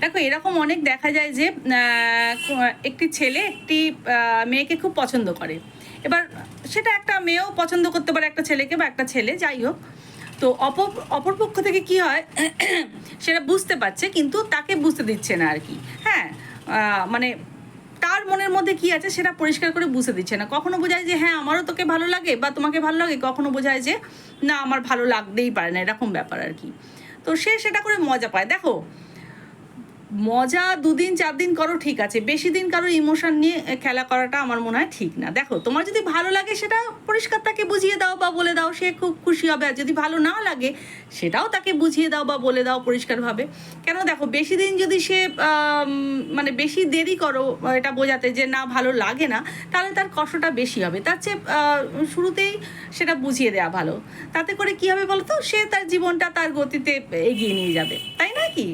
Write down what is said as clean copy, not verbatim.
দেখো এরকম অনেক দেখা যায় যে একটি ছেলে একটি মেয়েকে খুব পছন্দ করে। এবার সেটা একটা মেয়েও পছন্দ করতে পারে একটা ছেলেকে, বা একটা ছেলে, যাই হোক। তো অপর পক্ষ থেকে কি হয়, সেটা বুঝতে পারছে কিন্তু তাকে বুঝতে দিচ্ছে না আর কি। হ্যাঁ, মানে তার মনের মধ্যে কি আছে সেটা পরিষ্কার করে বুঝতে দিচ্ছে না। কখনো বোঝায় যে হ্যাঁ আমারও তোকে ভালো লাগে বা তোমাকে ভালো লাগে, কখনো বোঝায় যে না আমার ভালো লাগতেই পারে না, এরকম ব্যাপার আর কি। তো সে সেটা করে মজা পায়। দেখো মজা 2 দিন 4 দিন করো ঠিক আছে, বেশি দিন কারো ইমোশন নিয়ে খেলা করাটা আমার মনে হয় ঠিক না। দেখো তোমার যদি ভালো লাগে সেটা পরিষ্কার তাকে বুঝিয়ে দাও বা বলে দাও, সে খুব খুশি হবে। আর যদি ভালো না লাগে সেটাও তাকে বুঝিয়ে দাও বা বলে দাও পরিষ্কারভাবে। কেন দেখো বেশি দিন যদি সে মানে বেশি দেরি করো এটা বোঝাতে যে না ভালো লাগে না, তাহলে তার কষ্টটা বেশি হবে। তার চেয়ে শুরুতেই সেটা বুঝিয়ে দেওয়া ভালো। তাতে করে কি হবে বলো তো, সে তার জীবনটা তার গতিতে এগিয়ে নিয়ে যাবে, তাই না কি?